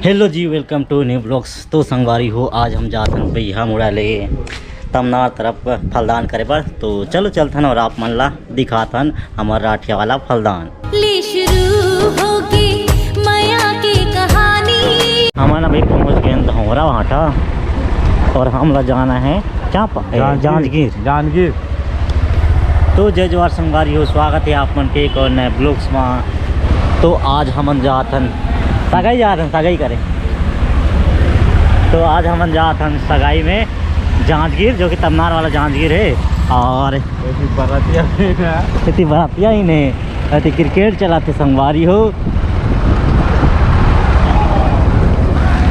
Hello ji, welcome to new blogs. तो संगवारी हो, आज हम जाते हैं भैया मुड़ा ले तमनार तरफ फलदान करे पर। तो चलो चलथन और आप मन ला दिखाथन हमार राठिया वाला फलदान। ले शुरू होगी माया की कहानी। हमारा भाई पहुँच गए धौरा भाटा और हम ला जाना है चापा जांजगीर। तो जय जवाहर संगवारी हो, स्वागत है आप मन के एक और नए ब्लॉग्स में। तो आज हम जाथन सगाई सगाई करे। तो आज हम जाथन सगाई में जांजगीर, जो कि तमनार वाला जांजगीर है। और इतनी बरातिया ही नहीं अति क्रिकेट चलाते संगवारी हो।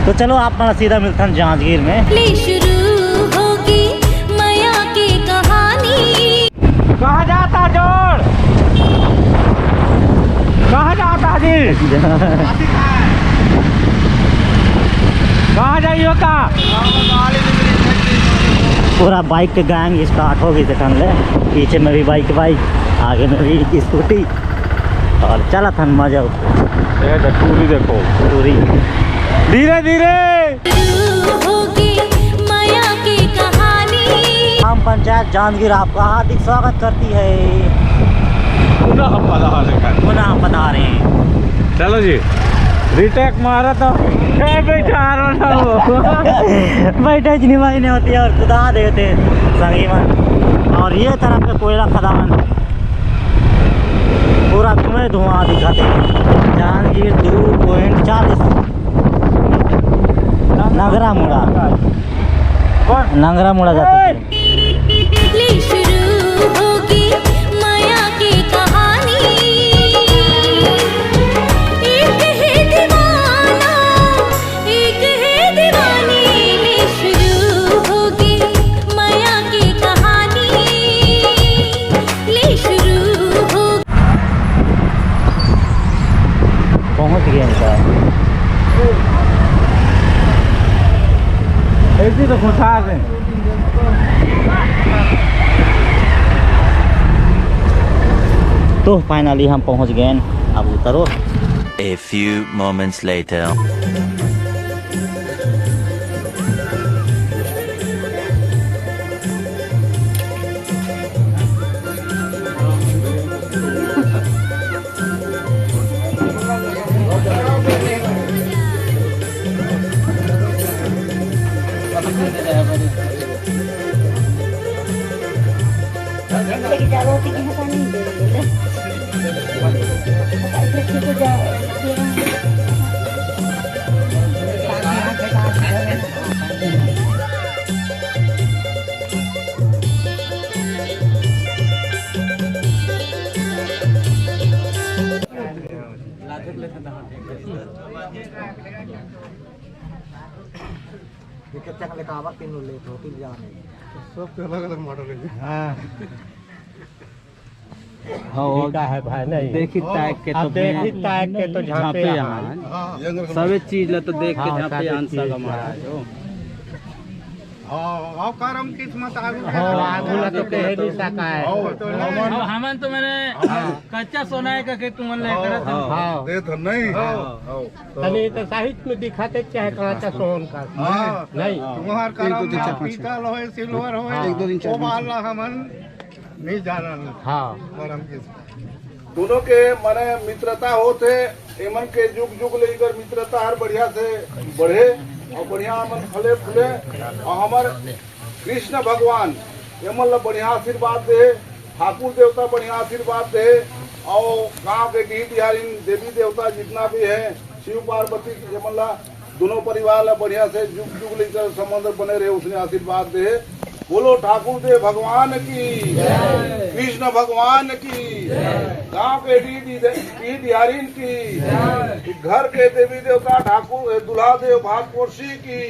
तो चलो आप मन सीधा मिलथन जांजगीर में। ले शुरू होगी माया की कहानी। कहाँ जाता जोड़, कहाँ जाता जी, कहाँ जाइयो का। पूरा बाइक के गैंग स्टार्ट हो गई थे ठन ले। पीछे में भी बाइक आगे में भी स्कूटी और चला था मजा। टूरी देखो, टूरी धीरे धीरे। शुरू होगी माया की कहानी। ग्राम पंचायत जांजगीर आपका हार्दिक स्वागत करती है। पुनः पधारे। चलो जी, रिटेक मारा तो बैठे जिनी नहीं होती है और खुदा देते संगी मन। और ये तरफ के कोयला खदान पूरा धुआं दिखाते। जांजगीर 2.40 नगरा मुड़ा जाते। ले शुरू होगी माया की कहानी। एक है दीवाना, एक है दीवानी। ले शुरू होगी माया की कहानी। ले शुरू हो पहुँच गए इनका। ऐसी तो खुशा है। तो फाइनली हम पहुँच गए। अब उतरो। A few moments later. अलग मॉडल है। है भाई, नहीं देखी ताक के तो झापे सभी चीज ला तो देख के झापे आंसर का महाराज हो। हां करम किस्मत आगुला तो कहे नहीं सका है। हमन तो मैंने कच्चा सोना है के तुमन ले करत। हां दे तो नहीं। तनी तो साहित्य में दिखाते चाहे कच्चा सोन का नहीं। तुम्हार करम पीतल होए सिल्वर होए एक दो दिन ओ वाला हमन नहीं जाना। हाँ दोनों के मने मित्रता होते एमन के जुग जुग लेकर मित्रता हर बढ़िया से बढ़े और बढ़िया मन फले फूले। और हमारे कृष्ण भगवान एमन ला बढ़िया आशीर्वाद दे, ठाकुर देवता बढ़िया आशीर्वाद दे। और गांव के डी बिहारी देवी देवता जितना भी है, शिव पार्वती एमन ला दोनों परिवार ला बढ़िया से जुग जुग लेकर संबंध बने रहे, उसने आशीर्वाद दे। बोलो ठाकुर देव भगवान की, कृष्ण भगवान की, गांव के डी बिहारी की, घर के देवी देवता ठाकुर दुल्हा देव भागपोषी की।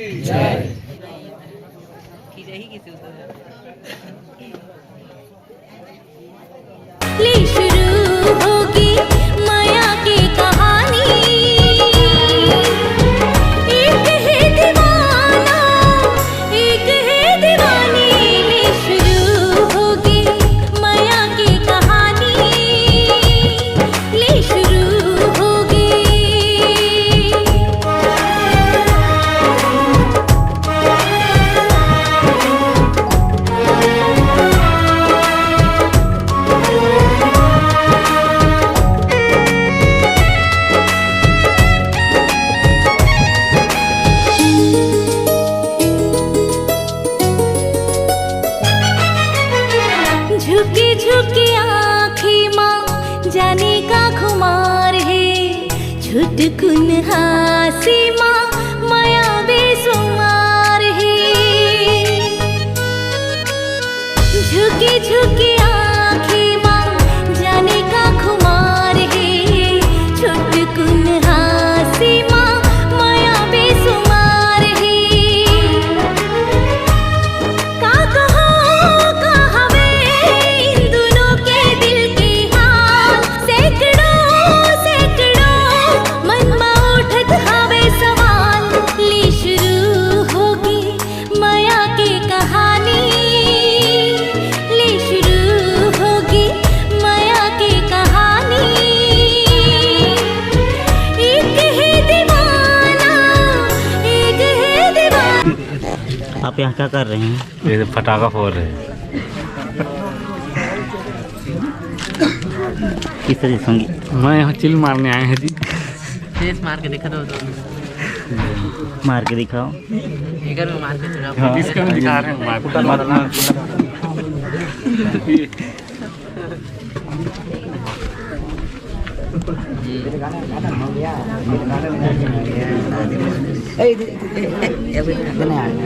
ले शुरू होगी माया की कहानी। एक है दीवाना, एक है दीवानी। ले शुरू होगी माया की कहानी। ले शुरू होगी झुकी झुकी आँखें माँ जाने का खुमार है छुटकुन हासी माँ माया बेसुमार है झुकी झुकी आँखें माँ जाने का खुमार है छुटकुन हासी माँ माया बेसुमार है का कहो कहाँ वे इन दोनों के दिल की हाल सैकड़ों सैकड़ों मन में उठत हवे सवाल ली शुरू होगी माया की कहानी ली शुरू होगी माया की कहानी एक है दीवाना एक है दीवाना। आप यहाँ क्या कर रहे हैं? ये पटाखा फोड़ रहे हैं। किस तरह संगीत मैं यहाँ चिल मारने आए हैं जी। मार के दिखाओ। इसका में दिखा रहे हैं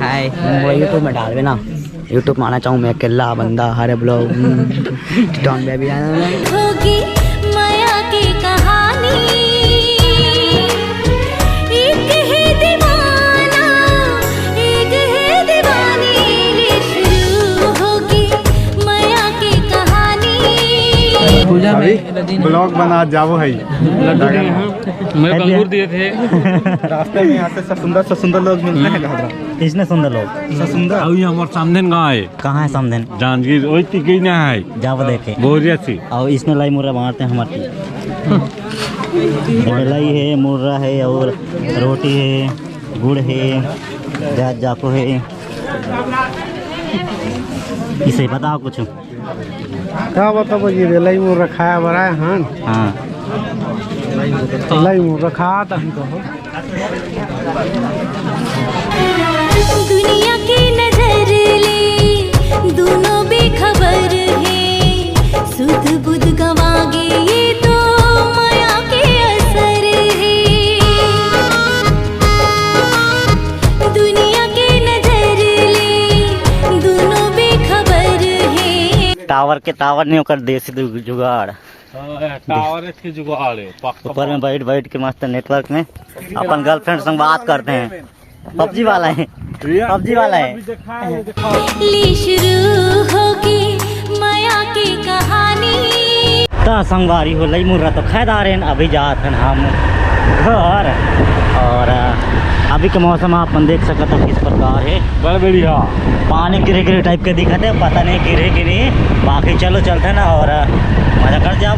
हाय मैं यूट्यूब में डाल देना यूट्यूब में आना चाहूँ मैं अकेला बंदा हरे ब्लॉग डॉन बेबी होगी माया की कहानी एक है दीवाना एक है दीवानी ये शुरू होगी माया की कहानी। ब्लॉग बना जाओ है मेरे अंगूर दिए थे। रास्ते में यहाँ से सुंदर लोग मिलते हैं घाघरा इतने सुंदर लोग सुंदर अभी हमारे सामने गाँव है कहाँ है समझन जांजगीर वही टिकी ना है जाओ देखे बोरिया सी और इसमें लाई मुर्रा मारते हैं हमारे लाई है मुर्रा है और रोटी है गुड़ है जात जाको है इसे बताओ कुछ। क्या बताओ जी लाई मुँह रखा है बड़ा है हाँ लाई मुँह रखा था दुनिया की नजर ले दोनों बेखबर है सुध बुध गवागे ये तो माया के असर है दुनिया की नजर ले दोनों बेखबर है टावर के टावर नहीं होकर देसी जुगाड़ टावर के जुगाड़ है ऊपर में बैठ के मस्त नेटवर्क में अपन गर्लफ्रेंड संग बात करते हैं। पबजी वाला है ली शुरू होगी माया की कहानी। तो संगवारी हो लई मुर्रा तो खैदार अभी जाते हैं हम घर और अभी के मौसम अपन देख सकते हो किस प्रकार है बड़ा बढ़िया पानी गिरे टाइप के दिखते पता नहीं गिरे कि नहीं बाकी चलो चलते हैं ना और मजा कर जाओ।